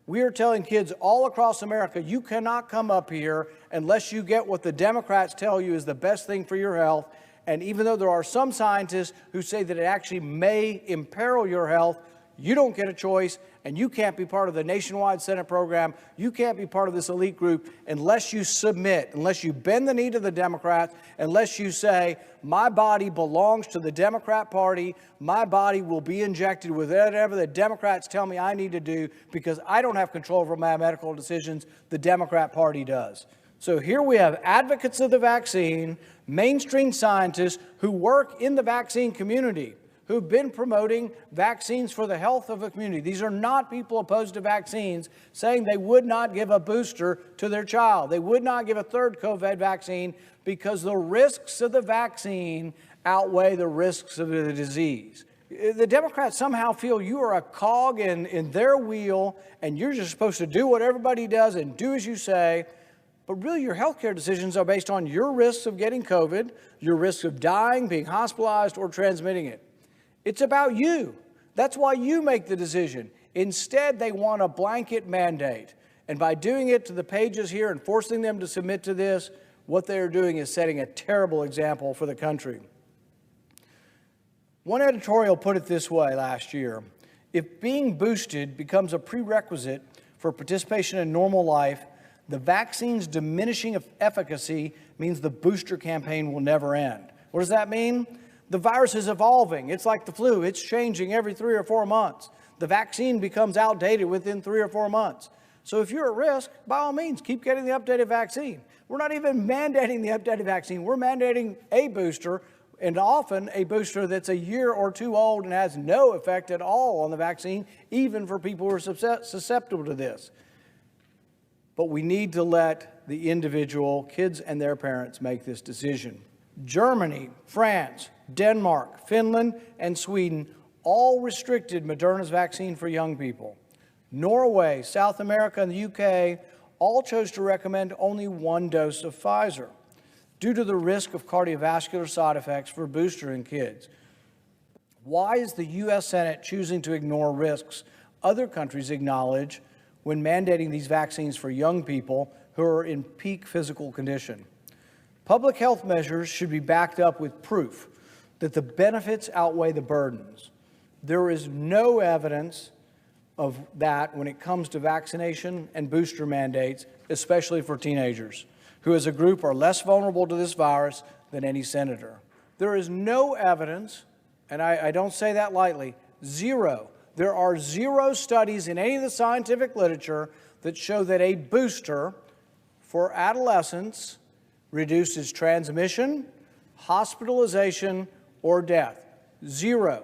We are telling kids all across America, you cannot come up here unless you get what the Democrats tell you is the best thing for your health. And even though there are some scientists who say that it actually may imperil your health, you don't get a choice, and you can't be part of the nationwide Senate program. You can't be part of this elite group unless you submit, unless you bend the knee to the Democrats, unless you say, my body belongs to the Democrat Party. My body will be injected with whatever the Democrats tell me I need to do because I don't have control over my medical decisions. The Democrat Party does. So here we have advocates of the vaccine, mainstream scientists who work in the vaccine community, who've been promoting vaccines for the health of the community. These are not people opposed to vaccines saying they would not give a booster to their child. They would not give a third COVID vaccine because the risks of the vaccine outweigh the risks of the disease. The Democrats somehow feel you are a cog in their wheel and you're just supposed to do what everybody does and do as you say. But really, your healthcare decisions are based on your risks of getting COVID, your risks of dying, being hospitalized, or transmitting it. It's about you. That's why you make the decision. Instead, they want a blanket mandate. And by doing it to the pages here and forcing them to submit to this, what they are doing is setting a terrible example for the country. One editorial put it this way last year: if being boosted becomes a prerequisite for participation in normal life, the vaccine's diminishing efficacy means the booster campaign will never end. What does that mean? The virus is evolving. It's like the flu. It's changing every 3 or 4 months. The vaccine becomes outdated within 3 or 4 months. So if you're at risk, by all means, keep getting the updated vaccine. We're not even mandating the updated vaccine. We're mandating a booster, and often a booster that's a year or two old and has no effect at all on the vaccine, even for people who are susceptible to this. But we need to let the individual kids and their parents make this decision. Germany, France, Denmark, Finland, and Sweden all restricted Moderna's vaccine for young people. Norway, South America, and the UK all chose to recommend only 1 dose of Pfizer due to the risk of cardiovascular side effects for booster in kids. Why is the U.S. Senate choosing to ignore risks other countries acknowledge when mandating these vaccines for young people who are in peak physical condition? Public health measures should be backed up with proof that the benefits outweigh the burdens. There is no evidence of that when it comes to vaccination and booster mandates, especially for teenagers, who as a group are less vulnerable to this virus than any senator. There is no evidence, and I don't say that lightly, zero. There are 0 studies in any of the scientific literature that show that a booster for adolescents reduces transmission, hospitalization, or death. 0.